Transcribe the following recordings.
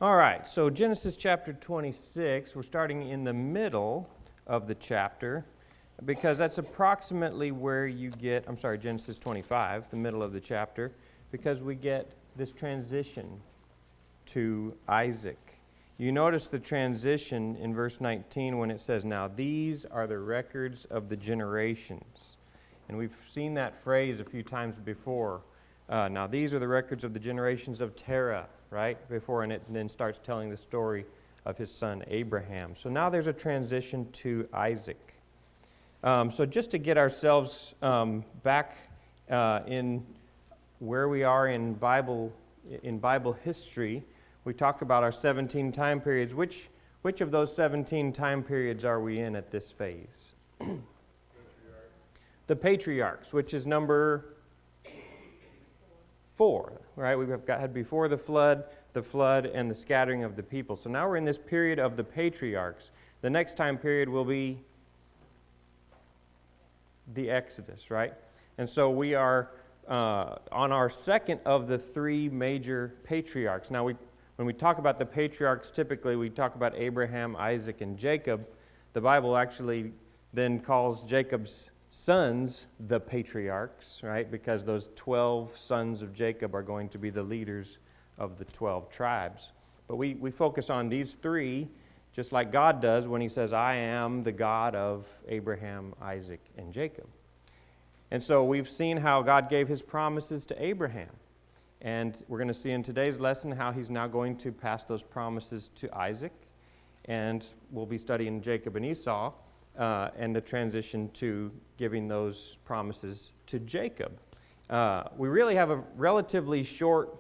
All right, so Genesis chapter 26, we're starting in the middle of the chapter because that's approximately where you get, Genesis 25, the middle of the chapter, because we get this transition to Isaac. You notice the transition in verse 19 when it says, "Now these are the records of the generations." And we've seen that phrase a few times before. Now these are the records of the generations of Terah, right? Before, and it then starts telling the story of his son Abraham. So now there's a transition to Isaac. So just to get ourselves back in where we are in Bible history, we talked about our 17 time periods. Which of those 17 time periods are we in at this phase? The patriarchs, which is number 4, right? We've had before the flood, and the scattering of the people. So now we're in this period of the patriarchs. The next time period will be the Exodus, right? And so we are on our second of the 3 major patriarchs. Now, when we talk about the patriarchs, typically we talk about Abraham, Isaac, and Jacob. The Bible actually then calls Jacob's sons the patriarchs, right? Because those 12 sons of Jacob are going to be the leaders of the 12 tribes. But we focus on these 3, just like God does when he says, "I am the God of Abraham, Isaac, and Jacob." And so we've seen how God gave his promises to Abraham. And we're going to see in today's lesson how he's now going to pass those promises to Isaac. And we'll be studying Jacob and Esau and the transition to giving those promises to Jacob. We really have a relatively short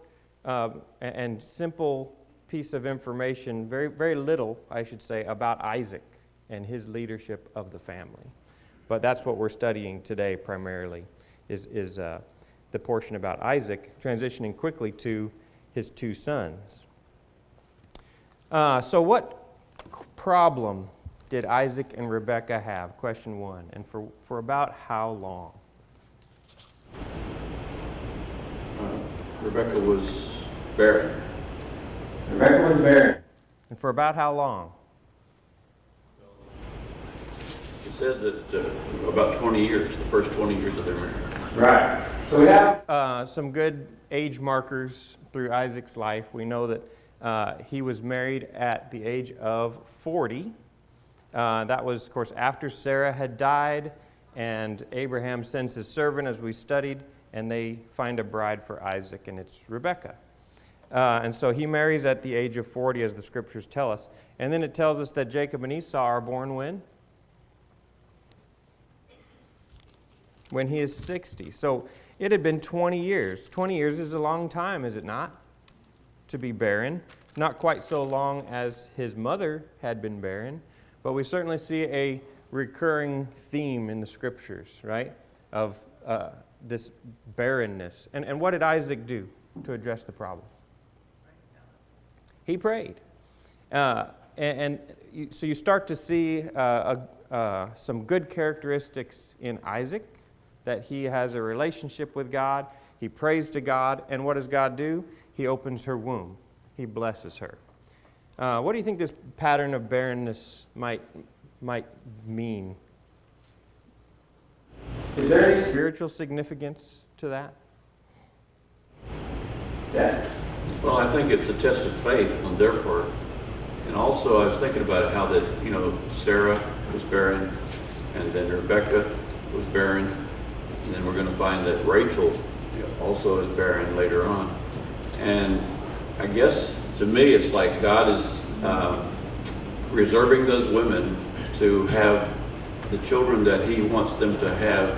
and simple piece of information, very, very little, I should say, about Isaac and his leadership of the family. But that's what we're studying today primarily, is the portion about Isaac, transitioning quickly to his 2 sons. So what problem did Isaac and Rebekah have? Question 1. And for about how long? Rebekah was barren. Rebekah was barren. And for about how long? It says that about 20 years, the first 20 years of their marriage. Right. So we have some good age markers through Isaac's life. We know that he was married at the age of 40. That was, of course, after Sarah had died, and Abraham sends his servant, as we studied, and they find a bride for Isaac, and it's Rebekah. And so he marries at the age of 40, as the scriptures tell us. And then it tells us that Jacob and Esau are born when? When he is 60. So it had been 20 years. 20 years is a long time, is it not? To be barren. Not quite so long as his mother had been barren, but we certainly see a recurring theme in the scriptures, right? Of this barrenness. And what did Isaac do to address the problem? He prayed. So you start to see some good characteristics in Isaac, that he has a relationship with God. He prays to God. And what does God do? He opens her womb. He blesses her. What do you think this pattern of barrenness might mean? Is there any spiritual significance to that? Yeah. Well, I think it's a test of faith on their part. And also I was thinking about how that, Sarah was barren, and then Rebekah was barren, and then we're going to find that Rachel also is barren later on. And I guess to me it's like God is reserving those women to have the children that he wants them to have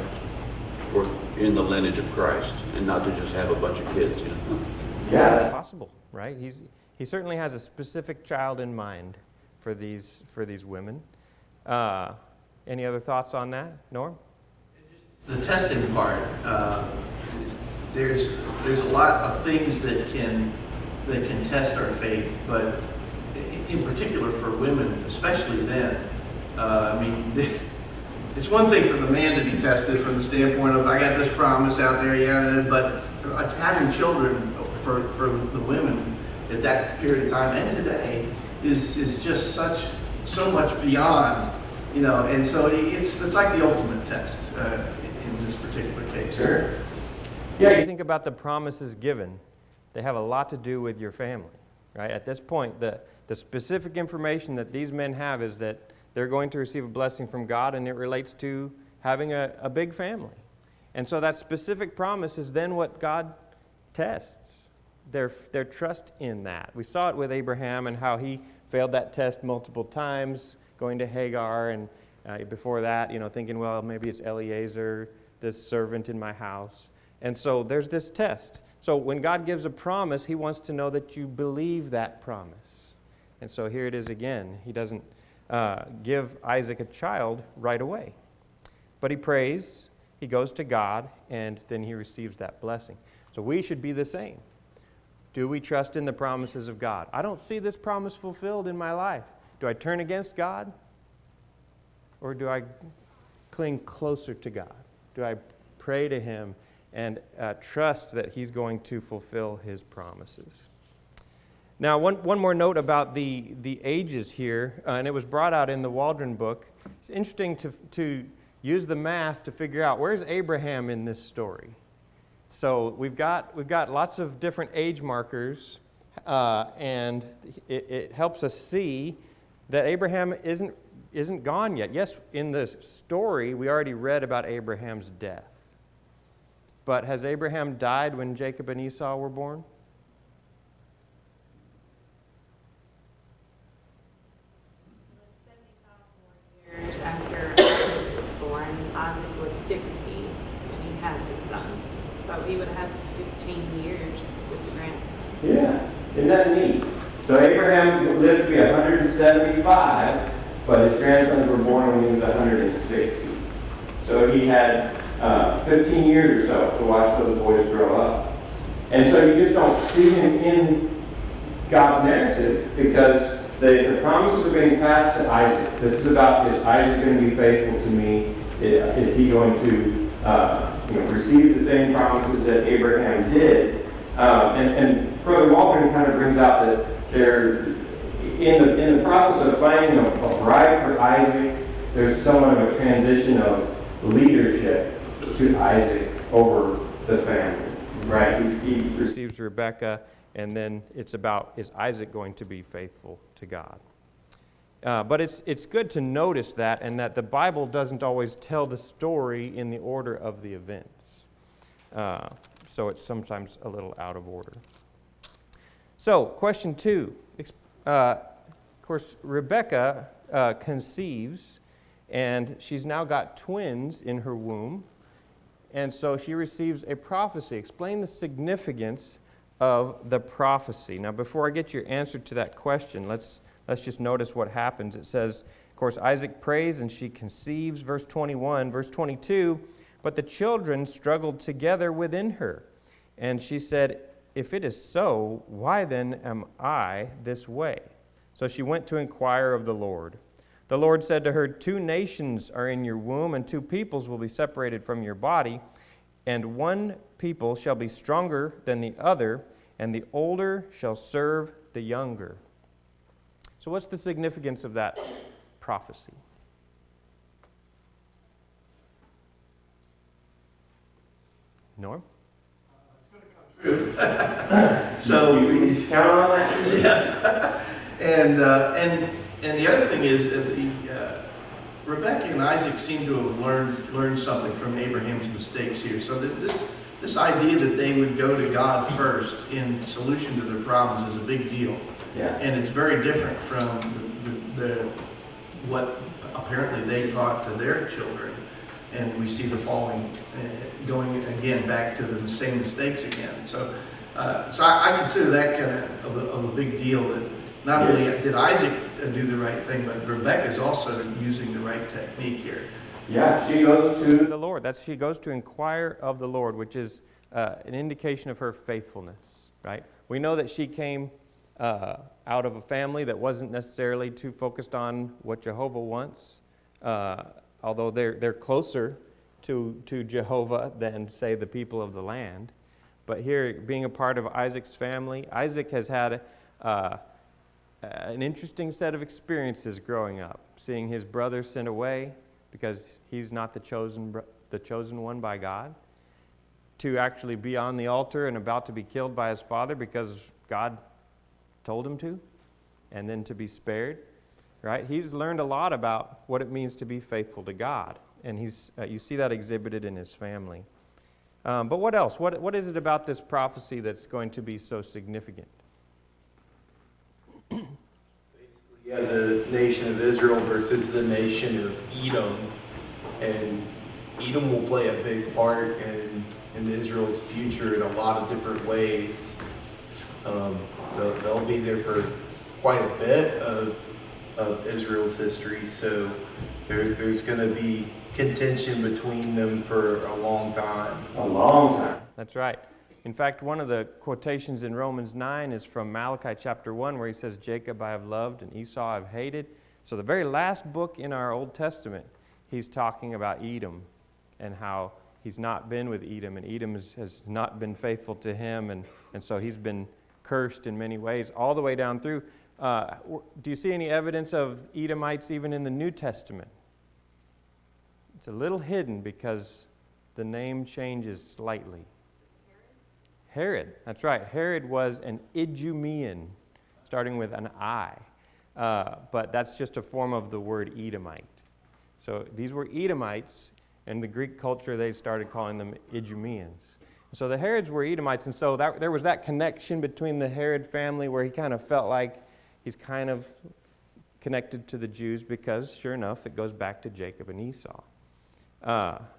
in the lineage of Christ, and not to just have a bunch of kids. Yeah, that's possible, right? He certainly has a specific child in mind for these women. Any other thoughts on that, Norm? The testing part. There's a lot of things that can test our faith, but in particular for women, especially then. It's one thing for the man to be tested from the standpoint of, I got this promise out there, but having children for the women, at that period of time and today is just so much beyond, and so it's like the ultimate test in this particular case. Sure. Yeah, you think about the promises given, they have a lot to do with your family, right? At this point, the specific information that these men have is that they're going to receive a blessing from God, and it relates to having a big family. And so that specific promise is then what God tests, their trust in that. We saw it with Abraham and how he failed that test multiple times, going to Hagar, and before that, thinking, well, maybe it's Eliezer, this servant in my house. And so there's this test. So when God gives a promise, he wants to know that you believe that promise. And so here it is again. He doesn't give Isaac a child right away. But he prays, he goes to God, and then he receives that blessing. So we should be the same. Do we trust in the promises of God? I don't see this promise fulfilled in my life. Do I turn against God? Or do I cling closer to God? Do I pray to him and trust that he's going to fulfill his promises? Now, one more note about the ages here, and it was brought out in the Waldron book. It's interesting to use the math to figure out where's Abraham in this story. So we've got lots of different age markers, and it helps us see that Abraham isn't gone yet. Yes, in the story we already read about Abraham's death. But has Abraham died when Jacob and Esau were born? Years after Isaac was born, Isaac was 60 when he had his sons. So he would have 15 years with the grandson. Yeah, isn't that neat? So Abraham lived to be 175, but his grandsons were born when he was 160. So he had 15 years or so to watch those boys grow up. And so you just don't see him in God's narrative because the promises are being passed to Isaac. This is about, is Isaac going to be faithful to me? Is he going to receive the same promises that Abraham did? And Brother Waldron kind of brings out that they're in the process of finding a bride for Isaac, there's somewhat of a transition of leadership to Isaac over the family. Right? He receives Rebekah, and then it's about, is Isaac going to be faithful to God? But it's good to notice that, and that the Bible doesn't always tell the story in the order of the events. So it's sometimes a little out of order. So, question 2. Of course, Rebekah conceives, and she's now got twins in her womb, and so she receives a prophecy. Explain the significance of the prophecy. Now, before I get your answer to that question, let's just notice what happens. It says, of course, Isaac prays and she conceives, verse 21. Verse 22, but the children struggled together within her. And she said, if it is so, why then am I this way? So she went to inquire of the Lord. The Lord said to her, 2 nations are in your womb, and 2 peoples will be separated from your body, and one people shall be stronger than the other, and the older shall serve the younger. So what's the significance of that prophecy? Norm? So you can count on that? Yeah. And the other thing is Rebekah and Isaac seem to have learned something from Abraham's mistakes here. So this idea that they would go to God first in solution to their problems is a big deal. Yeah. And it's very different from what apparently they taught to their children. And we see the falling, going again back to the same mistakes again. So I consider that kind of a big deal, that not only did Isaac do the right thing, but Rebekah is also using the right technique here. Yeah, she goes to the Lord. She goes to inquire of the Lord, which is an indication of her faithfulness, right? We know that she came out of a family that wasn't necessarily too focused on what Jehovah wants, although they're closer to Jehovah than, say, the people of the land. But here, being a part of Isaac's family, Isaac has had an interesting set of experiences growing up, seeing his brother sent away because he's not the chosen one by God, to actually be on the altar and about to be killed by his father because God told him to, and then to be spared, right? He's learned a lot about what it means to be faithful to God, and you see that exhibited in his family. But what else? What is it about this prophecy that's going to be so significant? Yeah, the nation of Israel versus the nation of Edom. And Edom will play a big part in Israel's future in a lot of different ways. They'll be there for quite a bit of Israel's history, so there's going to be contention between them for a long time. A long time. That's right. In fact, one of the quotations in Romans 9 is from Malachi chapter 1, where he says, Jacob I have loved and Esau I have hated. So the very last book in our Old Testament, he's talking about Edom and how he's not been with Edom, and Edom has not been faithful to him, and so he's been cursed in many ways, all the way down through. Do you see any evidence of Edomites even in the New Testament? It's a little hidden because the name changes slightly. Herod, that's right. Herod was an Idumean, starting with an I. But that's just a form of the word Edomite. So these were Edomites. In the Greek culture, they started calling them Idumeans. So the Herods were Edomites, and so there was that connection between the Herod family where he kind of felt like he's kind of connected to the Jews because, sure enough, it goes back to Jacob and Esau.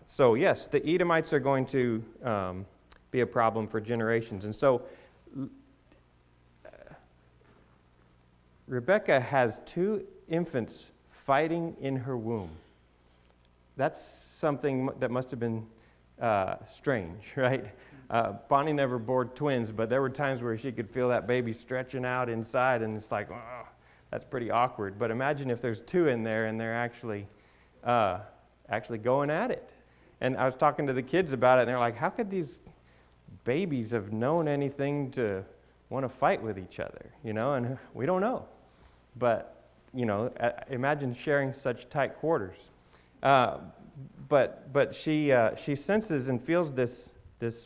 So yes, the Edomites are going to be a problem for generations. And so Rebekah has 2 infants fighting in her womb. That's something that must have been strange, right? Bonnie never bore twins, but there were times where she could feel that baby stretching out inside, and it's like, oh, that's pretty awkward. But imagine if there's 2 in there and they're actually going at it. And I was talking to the kids about it, and they're like, how could these babies have known anything to want to fight with each other? And we don't know. But, imagine sharing such tight quarters. But she senses and feels this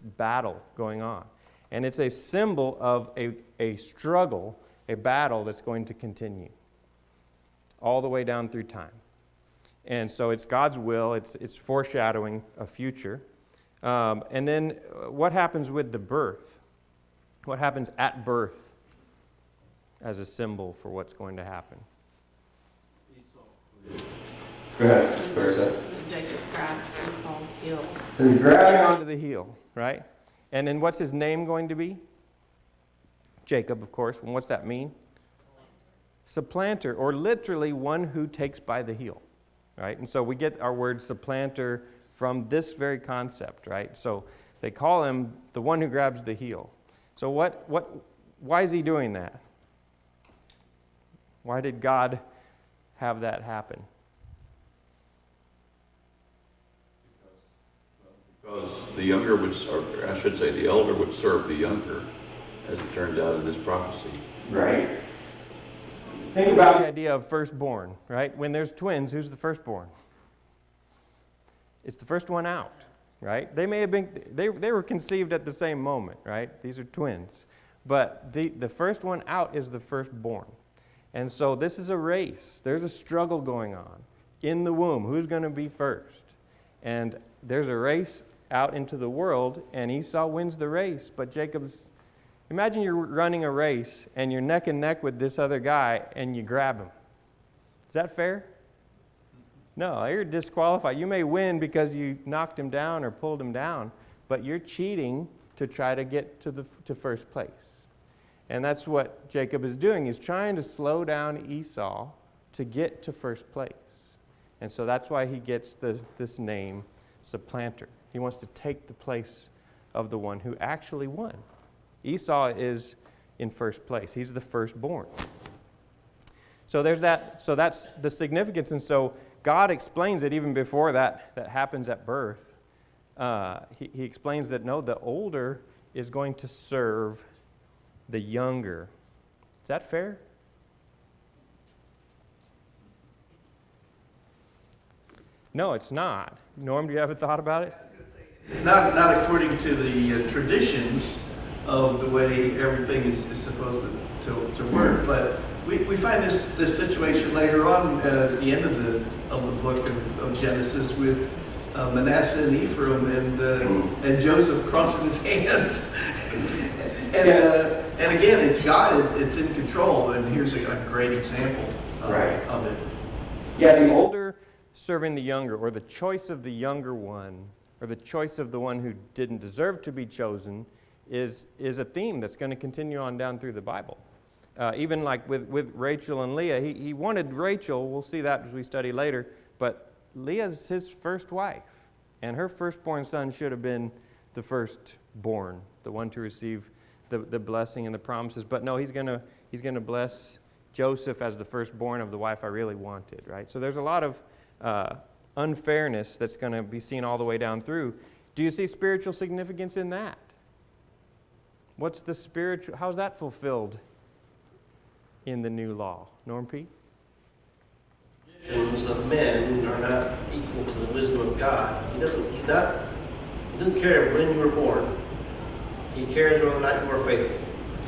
battle going on. And it's a symbol of a struggle, a battle that's going to continue all the way down through time. And so it's God's will. It's foreshadowing a future. And then what happens with the birth? What happens at birth as a symbol for what's going to happen? Go ahead. Where's that? Jacob grabs Esau's heel. So he's grabbing onto the heel, right? And then what's his name going to be? Jacob, of course. And what's that mean? Supplanter, or literally one who takes by the heel, right? And so we get our word supplanter from this very concept, right? So they call him the one who grabs the heel. So why is he doing that? Why did God have that happen? Because the younger would, or I should say the elder would serve the younger, as it turns out in this prophecy. Right. Think about the idea of firstborn, right? When there's twins, who's the firstborn? It's the first one out, right? They may have been, they were conceived at the same moment, right? These are twins. But the first one out is the firstborn. And so this is a race. There's a struggle going on in the womb. Who's going to be first? And there's a race out into the world, and Esau wins the race. But imagine you're running a race, and you're neck and neck with this other guy, and you grab him. Is that fair? No, you're disqualified. You may win because you knocked him down or pulled him down, but you're cheating to try to get to first place. And that's what Jacob is doing. He's trying to slow down Esau to get to first place. And so that's why he gets this name, supplanter. He wants to take the place of the one who actually won. Esau is in first place. He's the firstborn. So there's that. So that's the significance. And so God explains it even before that happens at birth. He explains that no, the older is going to serve the younger. Is that fair? No, it's not. Norm, do you have a thought about it? Not according to the traditions of the way everything is supposed to work, but we find this situation later on at the end of the book of Genesis with Manasseh and Ephraim and Joseph crossing his hands. And again, it's God, it's in control, and here's a great example of it. Yeah, the older serving the younger, or the choice of the younger one, or the choice of the one who didn't deserve to be chosen, is a theme that's going to continue on down through the Bible. Even like with Rachel and Leah, he wanted Rachel, we'll see that as we study later, but Leah's his first wife, and her firstborn son should have been the firstborn, the one to receive the blessing and the promises. But no, he's going to bless Joseph as the firstborn of the wife I really wanted, right? So there's a lot of unfairness that's going to be seen all the way down through. Do you see spiritual significance in that? What's the spiritual, how's that fulfilled in the new law? Norm P? Traditions of men are not equal to the wisdom of God. He doesn't care when you were born. He cares whether or not you are faithful.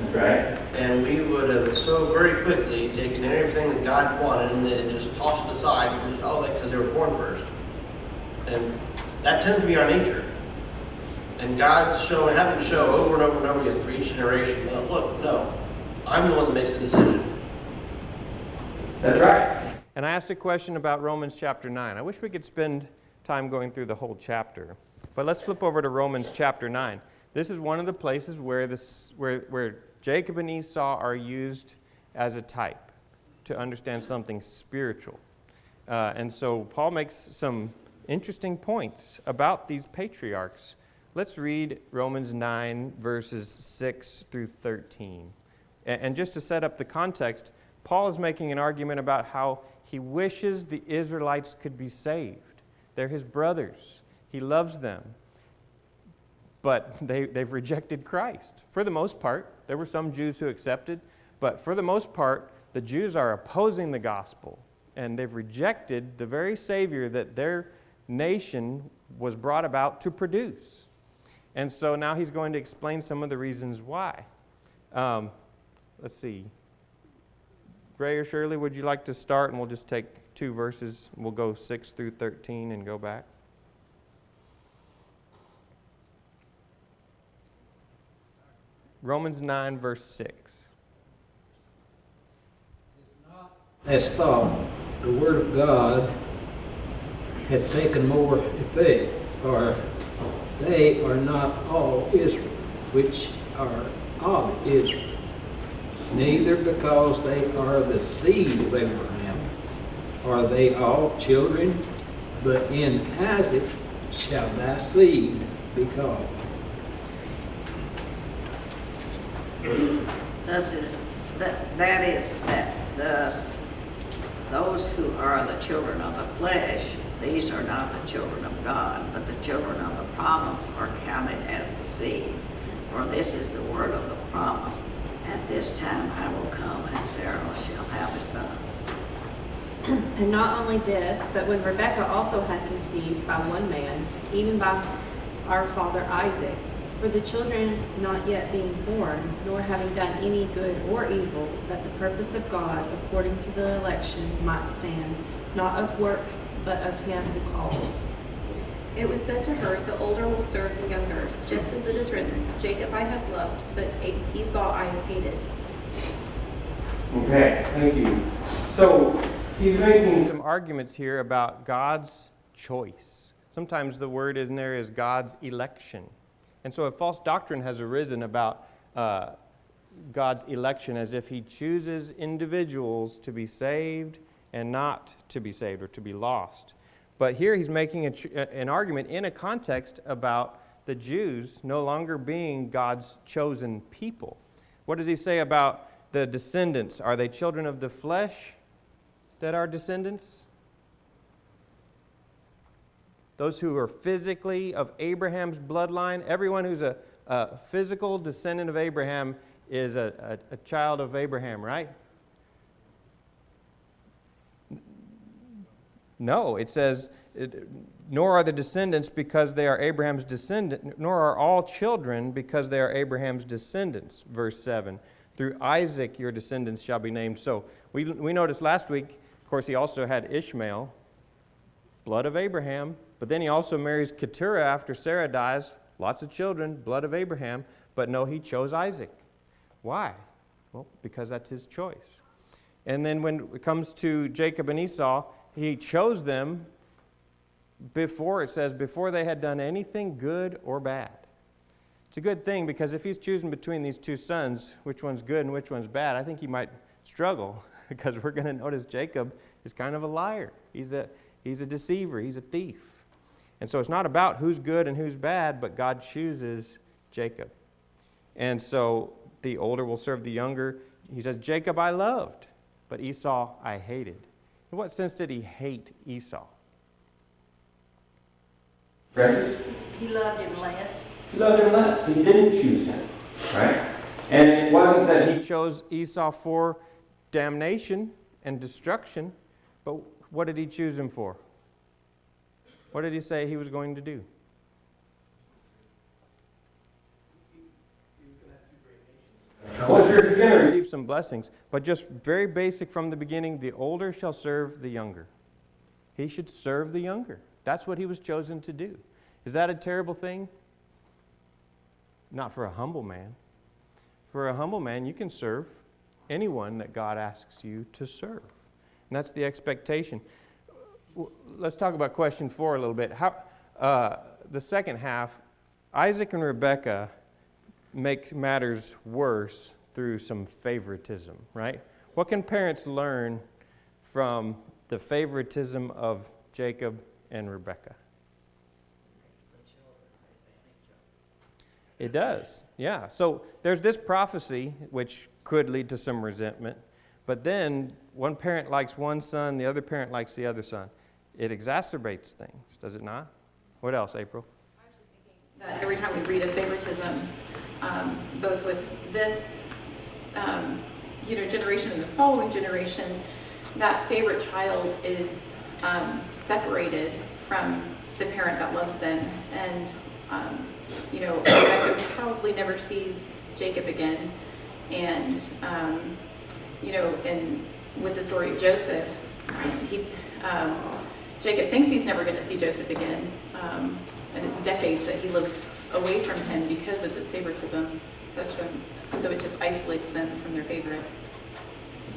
That's right. And we would have so very quickly taken everything that God wanted and then just tossed it aside for just all that because they were born first. And that tends to be our nature. And God's having to show over and over and over again through each generation, no, I'm the one that makes the decision. That's right. And I asked a question about Romans chapter 9. I wish we could spend time going through the whole chapter. But let's flip over to Romans chapter 9. This is one of the places where Jacob and Esau are used as a type to understand something spiritual. And so Paul makes some interesting points about these patriarchs. Let's read Romans 9, verses 6 through 13. And just to set up the context, Paul is making an argument about how he wishes the Israelites could be saved. They're his brothers. He loves them. But they've rejected Christ. For the most part, there were some Jews who accepted, but for the most part, the Jews are opposing the gospel, and they've rejected the very Savior that their nation was brought about to produce. And so now he's going to explain some of the reasons why. Let's see. Ray or Shirley, would you like to start? And we'll just take 2 verses. We'll go 6 through 13 and go back. Romans 9, verse 6. As thought, the word of God had taken more effect, for they are not all Israel, which are of Israel, neither because they are the seed of Abraham are they all children, but in Isaac shall thy seed be called. Thus those who are the children of the flesh, these are not the children of God, but the children of the promise are counted as the seed. For this is the word of the promise. At this time I will come, and Sarah shall have a son. And not only this, but when Rebekah also had conceived by one man, even by our father Isaac, for the children not yet being born, nor having done any good or evil, that the purpose of God, according to the election, might stand, not of works, but of him who calls. It was said to her, the older will serve the younger, just as it is written, Jacob I have loved, but Esau I have hated. Okay, thank you. So he's making some arguments here about God's choice. Sometimes the word in there is God's election. And so a false doctrine has arisen about God's election as if he chooses individuals to be saved and not to be saved or to be lost. But here he's making an argument in a context about the Jews no longer being God's chosen people. What does he say about the descendants? Are they children of the flesh that are descendants? Those who are physically of Abraham's bloodline, everyone who's a physical descendant of Abraham is a child of Abraham, right? No, it says, nor are the descendants because they are Abraham's descendant, nor are all children because they are Abraham's descendants. Verse 7, through Isaac your descendants shall be named. So we noticed last week, of course, he also had Ishmael, blood of Abraham, but then he also marries Keturah after Sarah dies. Lots of children, blood of Abraham, but no, he chose Isaac. Why? Well, because that's his choice. And then when it comes to Jacob and Esau, he chose them before they had done anything good or bad. It's a good thing because if he's choosing between these two sons, which one's good and which one's bad, I think he might struggle because we're going to notice Jacob is kind of a liar. He's a deceiver. He's a thief. And so it's not about who's good and who's bad, but God chooses Jacob. And so the older will serve the younger. He says, Jacob I loved, but Esau I hated. In what sense did he hate Esau? Right? He loved him less. He loved him less. He didn't choose him. Right? And it wasn't that he chose Esau for damnation and destruction, but what did he choose him for? What did he say he was going to do? Well, sure, he's going to receive some blessings, but just very basic from the beginning, the older shall serve the younger. He should serve the younger. That's what he was chosen to do. Is that a terrible thing? Not for a humble man. For a humble man, you can serve anyone that God asks you to serve. And that's the expectation. Let's talk about question 4 a little bit. The second half, Isaac and Rebekah makes matters worse through some favoritism, right? What can parents learn from the favoritism of Jacob and Rebekah? It does, yeah. So there's this prophecy which could lead to some resentment, but then one parent likes one son, the other parent likes the other son. It exacerbates things, does it not? What else, April? I was just thinking that every time we read of favoritism, both with this generation and the following generation, that favorite child is separated from the parent that loves them. And, Rebecca probably never sees Jacob again. And, and with the story of Joseph, Jacob thinks he's never going to see Joseph again. And it's decades that he lives away from him because of this favoritism. So it just isolates them from their favorite.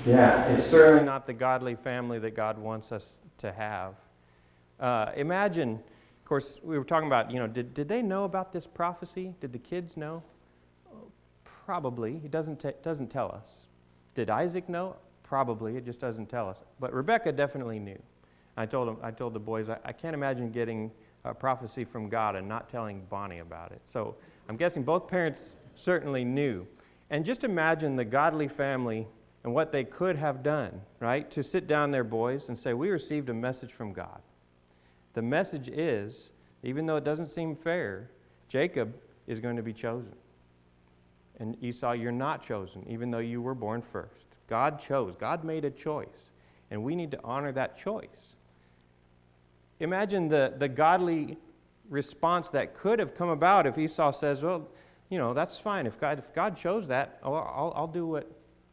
Yeah, it's certainly not the godly family that God wants us to have. Imagine, of course, we were talking about, did they know about this prophecy? Did the kids know? Probably. It doesn't tell us. Did Isaac know? Probably. It just doesn't tell us. But Rebekah definitely knew. I told the boys, I can't imagine getting a prophecy from God and not telling Bonnie about it. So I'm guessing both parents certainly knew. And just imagine the godly family and what they could have done, right? To sit down there, boys, and say, we received a message from God. The message is, even though it doesn't seem fair, Jacob is going to be chosen. And Esau, you're not chosen, even though you were born first. God chose. God made a choice. And we need to honor that choice. Imagine the godly response that could have come about if Esau says, well, that's fine. If God chose that, I'll do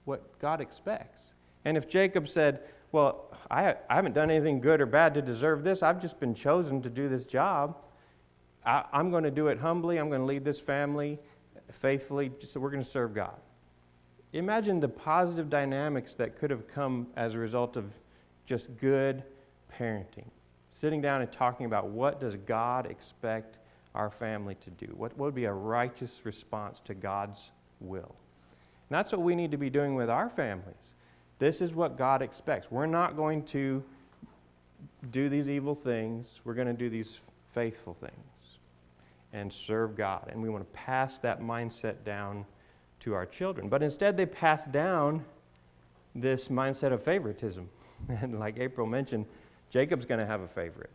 what God expects. And if Jacob said, well, I haven't done anything good or bad to deserve this. I've just been chosen to do this job. I'm going to do it humbly. I'm going to lead this family faithfully. So we're going to serve God. Imagine the positive dynamics that could have come as a result of just good parenting. Sitting down and talking about what does God expect our family to do? What would be a righteous response to God's will? And that's what we need to be doing with our families. This is what God expects. We're not going to do these evil things. We're going to do these faithful things and serve God. And we want to pass that mindset down to our children. But instead they pass down this mindset of favoritism. And like April mentioned, Jacob's going to have a favorite.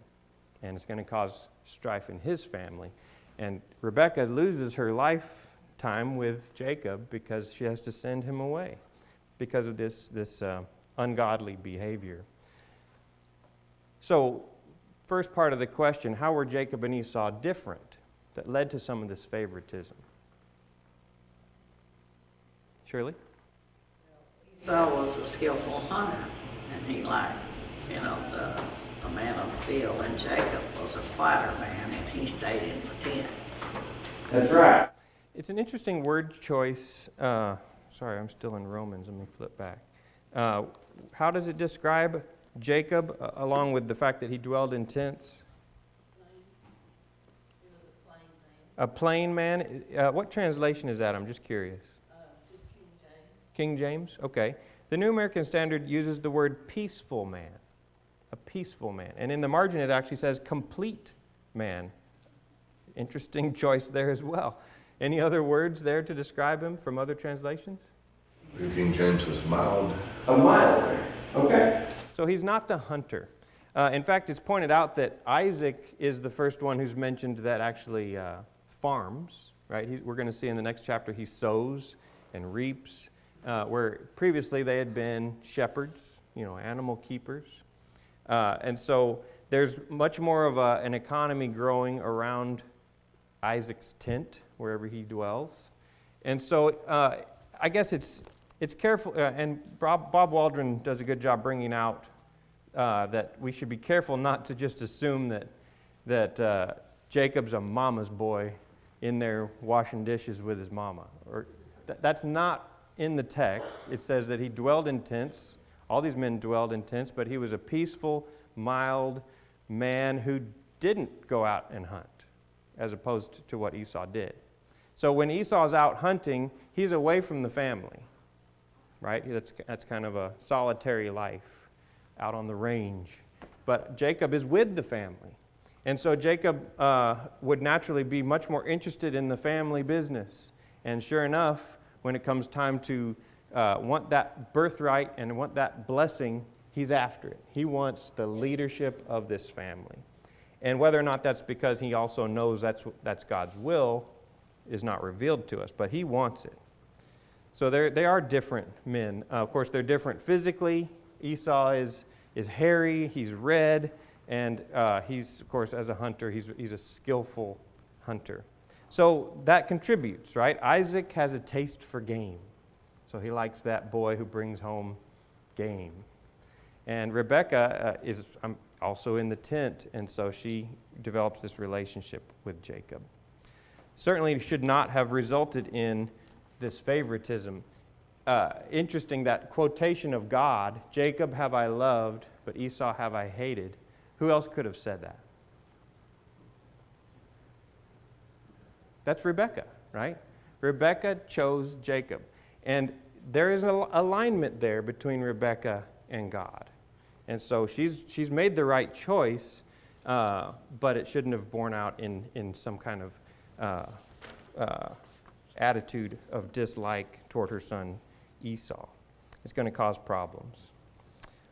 And it's going to cause strife in his family. And Rebekah loses her life time with Jacob because she has to send him away because of this ungodly behavior. So, first part of the question, how were Jacob and Esau different that led to some of this favoritism? Shirley? Esau was a skillful hunter, and he liked, the man on the field, and Jacob was a quieter man, and he stayed in the tent. That's right. It's an interesting word choice. Sorry, I'm still in Romans. Let me flip back. How does it describe Jacob, along with the fact that he dwelled in tents? He was a plain man. A plain man? What translation is that? I'm just curious. Just King James. King James? Okay. The New American Standard uses the word peaceful man. A peaceful man. And in the margin it actually says complete man. Interesting choice there as well. Any other words there to describe him from other translations? King James was mild. A mild man. Okay. So he's not the hunter. In fact, it's pointed out that Isaac is the first one who's mentioned that actually farms, right? We're going to see in the next chapter he sows and reaps, where previously they had been shepherds, animal keepers. And so there's much more of an economy growing around Isaac's tent, wherever he dwells. And so I guess it's careful, and Bob Waldron does a good job bringing out that we should be careful not to just assume that Jacob's a mama's boy in there washing dishes with his mama. Or that's not in the text. It says that he dwelled in tents. All these men dwelled in tents, but he was a peaceful, mild man who didn't go out and hunt, as opposed to what Esau did. So when Esau's out hunting, he's away from the family, right? That's kind of a solitary life out on the range. But Jacob is with the family. And so Jacob would naturally be much more interested in the family business. And sure enough, when it comes time to want that birthright and want that blessing, he's after it. He wants the leadership of this family. And whether or not that's because he also knows that's God's will is not revealed to us, but he wants it. So they are different men. Of course, they're different physically. Esau is hairy, he's red, and he's, of course, as a hunter, he's a skillful hunter. So that contributes, right? Isaac has a taste for game. So he likes that boy who brings home game. And Rebekah is also in the tent, and so she develops this relationship with Jacob. Certainly should not have resulted in this favoritism. Interesting, that quotation of God, Jacob have I loved, but Esau have I hated. Who else could have said that? That's Rebekah, right? Rebekah chose Jacob. And there is an alignment there between Rebekah and God. And so she's made the right choice, but it shouldn't have borne out in some kind of attitude of dislike toward her son Esau. It's going to cause problems.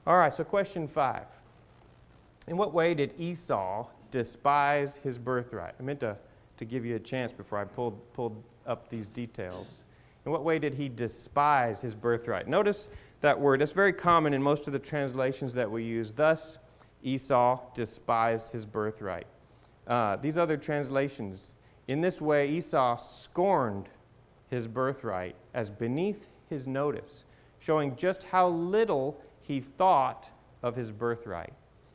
All right, so question 5. In what way did Esau despise his birthright? I meant to give you a chance before I pulled up these details. In what way did he despise his birthright? Notice that word. It's very common in most of the translations that we use. Thus, Esau despised his birthright. These other translations, in this way, Esau scorned his birthright as beneath his notice, showing just how little he thought of his birthright,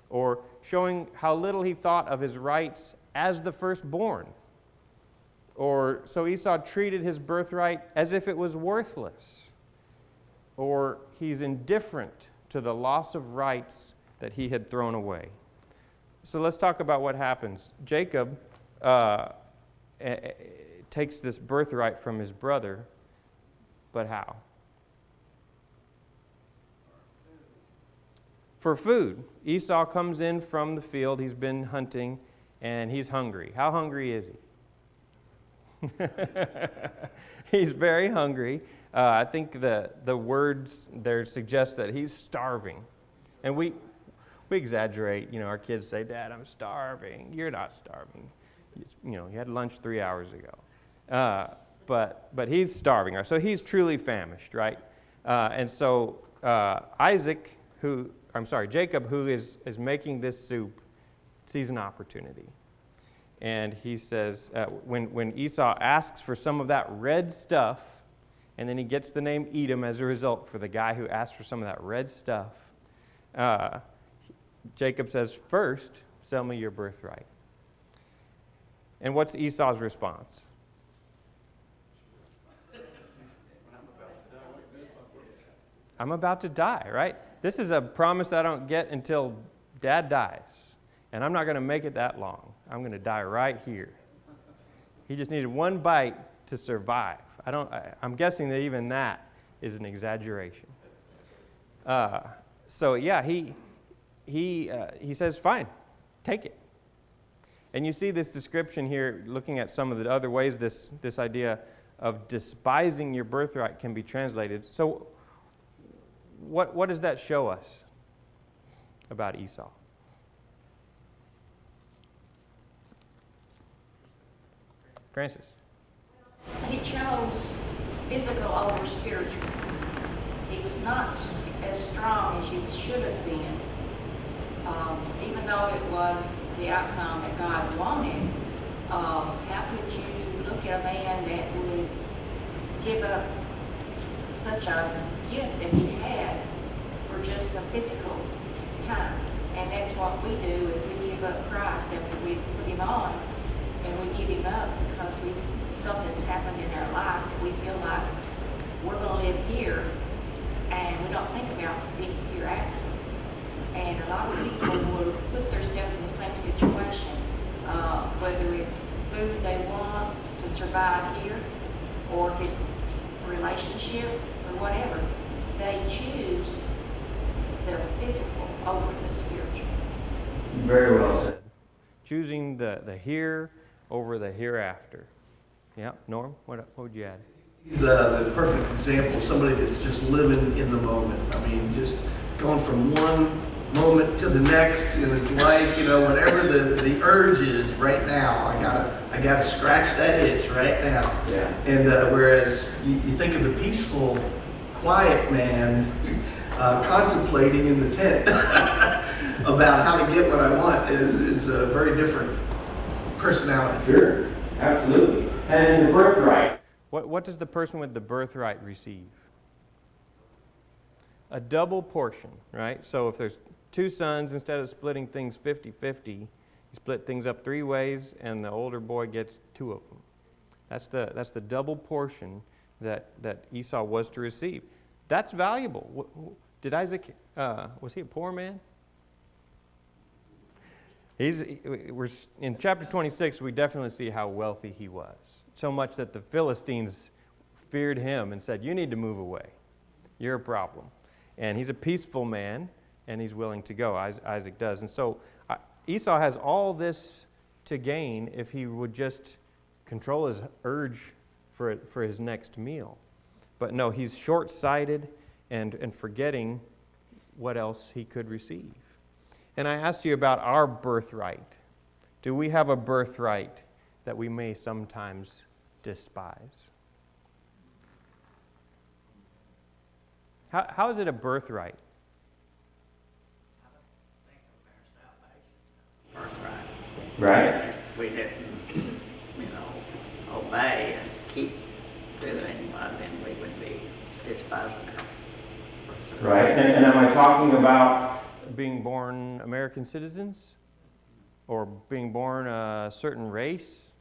or showing how little he thought of his rights as the firstborn. Or so Esau treated his birthright as if it was worthless, or he's indifferent to the loss of rights that he had thrown away. So let's talk about what happens. Jacob takes this birthright from his brother, but how? For food. Esau comes in from the field, he's been hunting, and he's hungry. How hungry is he? He's very hungry. I think the words there suggest that he's starving. And we exaggerate. Our kids say, "Dad, I'm starving." You're not starving. You had lunch 3 hours ago. but he's starving. Right? So he's truly famished, right? And so Jacob, who is making this soup, sees an opportunity. And he says, when Esau asks for some of that red stuff, and then he gets the name Edom as a result for the guy who asked for some of that red stuff, Jacob says, first, sell me your birthright. And what's Esau's response? I'm about to die, right? This is a promise that I don't get until Dad dies. And I'm not going to make it that long. I'm going to die right here. He just needed one bite to survive. I'm guessing that even that is an exaggeration. He says, fine, take it. And you see this description here, looking at some of the other ways this idea of despising your birthright can be translated. So what does that show us about Esau? Francis? He chose physical over spiritual. He was not as strong as he should have been. Even though it was the outcome that God wanted, how could you look at a man that would give up such a gift that he had for just a physical time? And that's what we do if we give up Christ, after we put him on, and we give him up because something's happened in our life that we feel like we're going to live here, and we don't think about the hereafter. And a lot of people will put themselves in the same situation, whether it's food they want to survive here, or if it's a relationship or whatever. They choose the physical over the spiritual. Very well said. Choosing the here over the hereafter. Yeah, Norm, what would you add? He's the perfect example of somebody that's just living in the moment. I mean, just going from one moment to the next in his life, whatever the urge is right now, I gotta scratch that itch right now. Yeah. And whereas you think of the peaceful, quiet man contemplating in the tent about how to get what I want is a very different personality. Sure, absolutely. And the birthright. What does the person with the birthright receive? A double portion, right? So if there's 2 sons, instead of splitting things 50-50, you split things up 3 ways, and the older boy gets 2 of them. That's the double portion that Esau was to receive. That's valuable. Did Isaac, was he a poor man? We're in chapter 26, we definitely see how wealthy he was. So much that the Philistines feared him and said, you need to move away. You're a problem. And he's a peaceful man, and he's willing to go. Isaac does. And so Esau has all this to gain if he would just control his urge for his next meal. But no, he's short-sighted and forgetting what else he could receive. And I asked you about our birthright. Do we have a birthright that we may sometimes despise? How is it a birthright? Right? We didn't, obey and keep doing what, then we would be despising her. Right. And am I talking about being born American citizens? Or being born a certain race?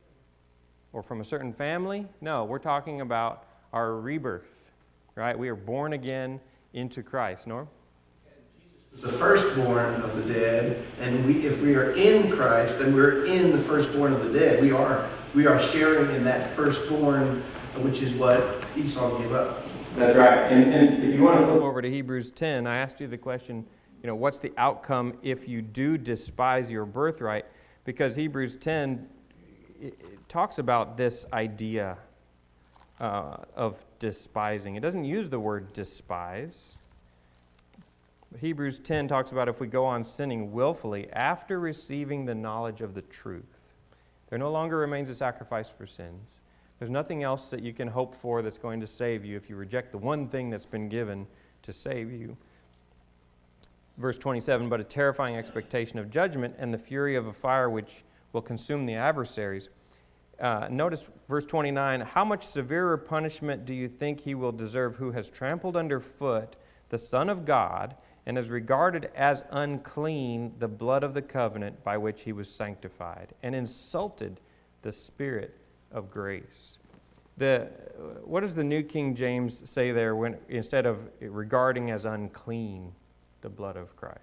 Or from a certain family? No, we're talking about our rebirth. Right? We are born again into Christ. Norm? The firstborn of the dead, and if we are in Christ, then we're in the firstborn of the dead. We are sharing in that firstborn, which is what Esau gave up. That's right. And if you want to flip over to Hebrews 10, I asked you the question, what's the outcome if you do despise your birthright? Because Hebrews 10 it talks about this idea of despising. It doesn't use the word despise. Hebrews 10 talks about if we go on sinning willfully after receiving the knowledge of the truth, there no longer remains a sacrifice for sins, There's nothing else that you can hope for that's going to save you if you reject the one thing that's been given to save you. Verse 27, but a terrifying expectation of judgment and the fury of a fire which will consume the adversaries. Notice verse 29, how much severer punishment do you think he will deserve who has trampled underfoot the Son of God and has regarded as unclean the blood of the covenant by which he was sanctified and insulted the Spirit of grace? What does the New King James say there when instead of regarding as unclean the blood of Christ?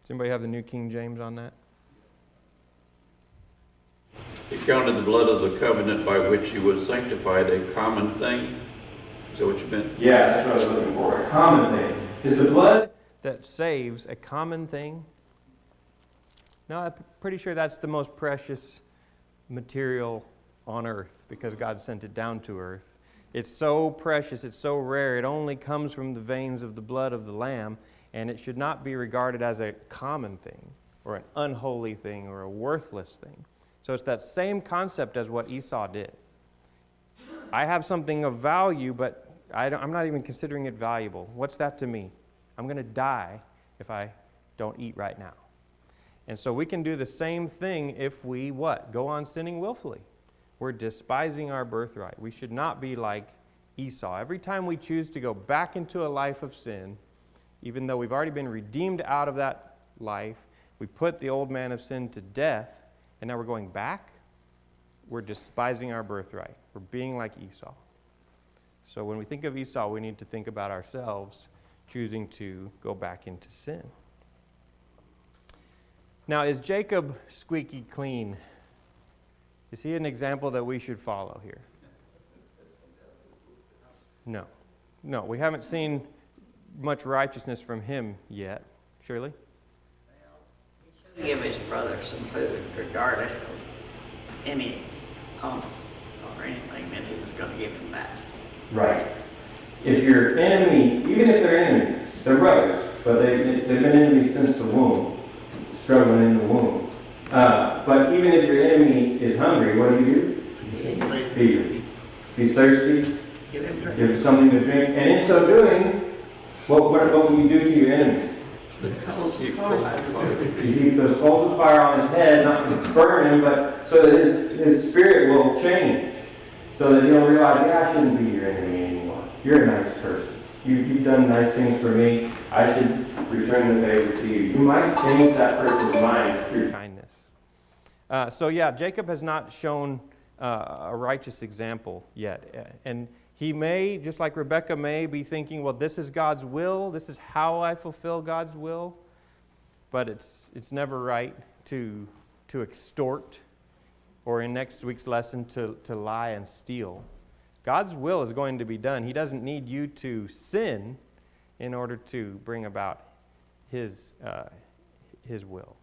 Does anybody have the New King James on that? He counted the blood of the covenant by which he was sanctified a common thing. Is that what you meant? Yeah, that's what I was looking for. A common thing. Is the blood that saves a common thing? No, I'm pretty sure that's the most precious material on earth because God sent it down to earth. It's so precious, it's so rare, it only comes from the veins of the blood of the Lamb, and it should not be regarded as a common thing or an unholy thing or a worthless thing. So it's that same concept as what Esau did. I have something of value, but I'm not even considering it valuable. What's that to me? I'm going to die if I don't eat right now. And so we can do the same thing if we, what? Go on sinning willfully. We're despising our birthright. We should not be like Esau. Every time we choose to go back into a life of sin, even though we've already been redeemed out of that life, we put the old man of sin to death, and now we're going back, we're despising our birthright. We're being like Esau. So when we think of Esau, we need to think about ourselves choosing to go back into sin. Now, is Jacob squeaky clean? Is he an example that we should follow here? No. No, we haven't seen much righteousness from him yet. Shirley? He should give his brother some food regardless of any promise or anything that he was going to give him back. Right. If your enemy, even if they're enemies, they're brothers, but they've been enemies since the womb, struggling in the womb. But even if your enemy is hungry, what do? Feed him. If he's thirsty, give him something to drink. And in so doing, what will you do to your enemies? You heap those coals of fire on his head, not to burn him, but so that his spirit will change. So that he'll realize, yeah, I shouldn't be your enemy anymore. You're a nice person. You've done nice things for me. I should return the favor to you. You might change that person's mind through kindness. Jacob has not shown a righteous example yet. And he may, just like Rebekah may, be thinking, well, this is God's will. This is how I fulfill God's will. But it's never right to extort, or in next week's lesson, to lie and steal. God's will is going to be done. He doesn't need you to sin in order to bring about His will.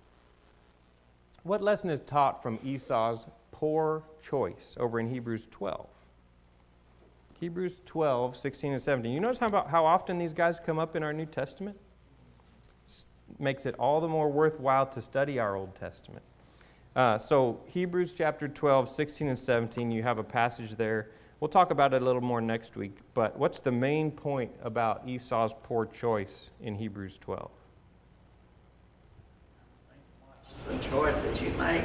What lesson is taught from Esau's poor choice over in Hebrews 12? Hebrews 12, 16 and 17. You notice how often these guys come up in our New Testament? Makes it all the more worthwhile to study our Old Testament. So Hebrews chapter 12, 16 and 17, you have a passage there. We'll talk about it a little more next week, but what's the main point about Esau's poor choice in Hebrews 12? The choices you make,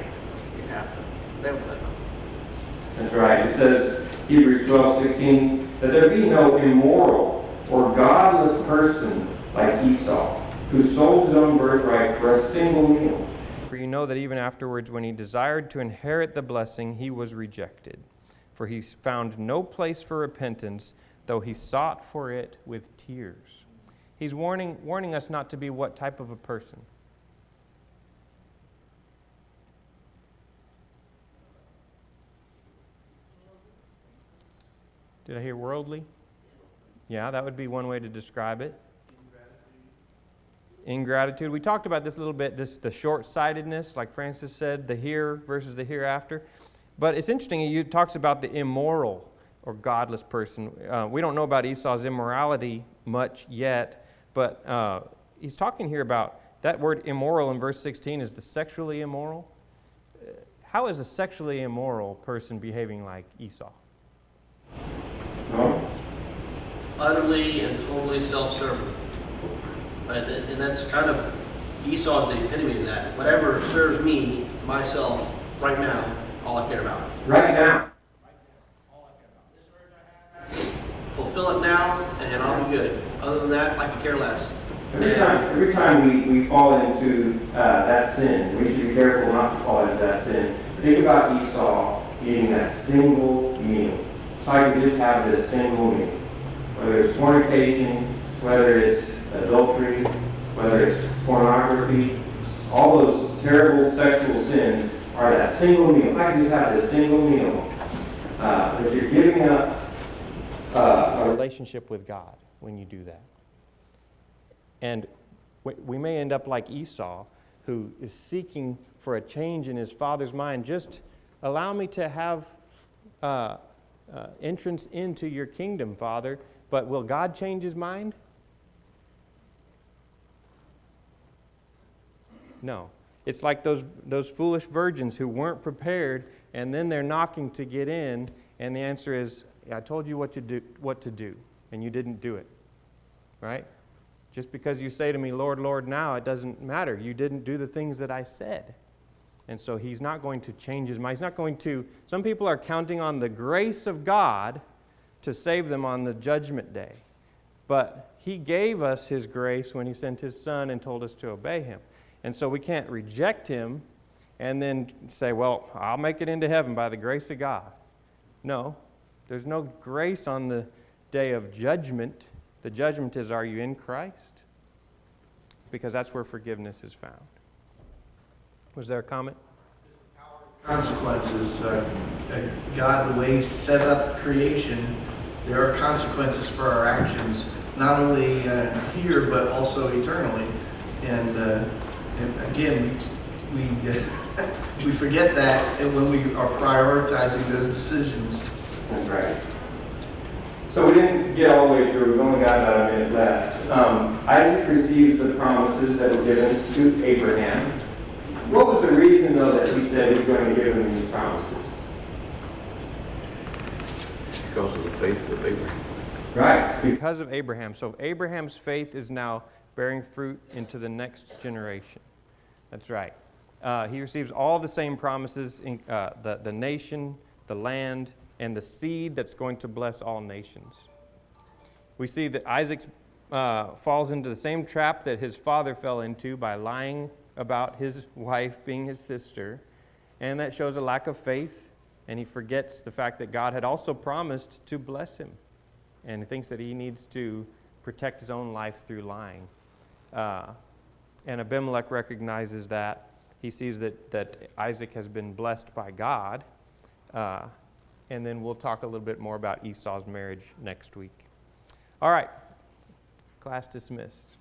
you have to live with them. That's right. It says, Hebrews 12, 16, that there be no immoral or godless person like Esau, who sold his own birthright for a single meal. For you know that even afterwards, when he desired to inherit the blessing, he was rejected. For he found no place for repentance, though he sought for it with tears. He's warning us not to be what type of a person? Did I hear worldly? Yeah, that would be one way to describe it. Ingratitude. We talked about this a little bit, the short-sightedness, like Francis said, the here versus the hereafter. But it's interesting, he talks about the immoral or godless person. We don't know about Esau's immorality much yet, but he's talking here about that word immoral in verse 16 is the sexually immoral. how is a sexually immoral person behaving like Esau? No. Utterly and totally self-serving. Right? And that's kind of, Esau's the epitome of that. Whatever serves me, myself, right now, all I care about. Right now. Fulfill it now, and I'll be good. Other than that, I could care less. Every time we fall into that sin, we should be careful not to fall into that sin. Think about Esau eating that single meal. If I could just have this single meal, whether it's fornication, whether it's adultery, whether it's pornography, all those terrible sexual sins are that single meal. If I could just have this single meal, but you're giving up a relationship with God when you do that. And we may end up like Esau, who is seeking for a change in his father's mind. Just allow me to have entrance into your kingdom, Father. But will God change his mind? No. It's like those foolish virgins who weren't prepared, and then they're knocking to get in, and the answer is, I told you what to do, and you didn't do it. Right? Just because you say to me, Lord, Lord, now, it doesn't matter. You didn't do the things that I said. And so he's not going to change his mind. He's not going to, some people are counting on the grace of God to save them on the judgment day. But he gave us his grace when he sent his son and told us to obey him. And so we can't reject him and then say, well, I'll make it into heaven by the grace of God. No, there's no grace on the day of judgment. The judgment is, are you in Christ? Because that's where forgiveness is found. Was there a comment? Consequences. God, the way He set up creation, there are consequences for our actions, not only here, but also eternally. And again, we forget that when we are prioritizing those decisions. That's right. So we didn't get all the way through. We've only got about a minute left. Isaac receives the promises that were given to Abraham. What was the reason, though, that he said he was going to give him these promises? Because of the faith of Abraham. Right. Because of Abraham. So Abraham's faith is now bearing fruit into the next generation. That's right. He receives all the same promises, in, the nation, the land, and the seed that's going to bless all nations. We see that Isaac falls into the same trap that his father fell into by lying about his wife being his sister, and that shows a lack of faith, and he forgets the fact that God had also promised to bless him, and he thinks that he needs to protect his own life through lying. And Abimelech recognizes that. He sees that Isaac has been blessed by God, and then we'll talk a little bit more about Esau's marriage next week. All right, class dismissed.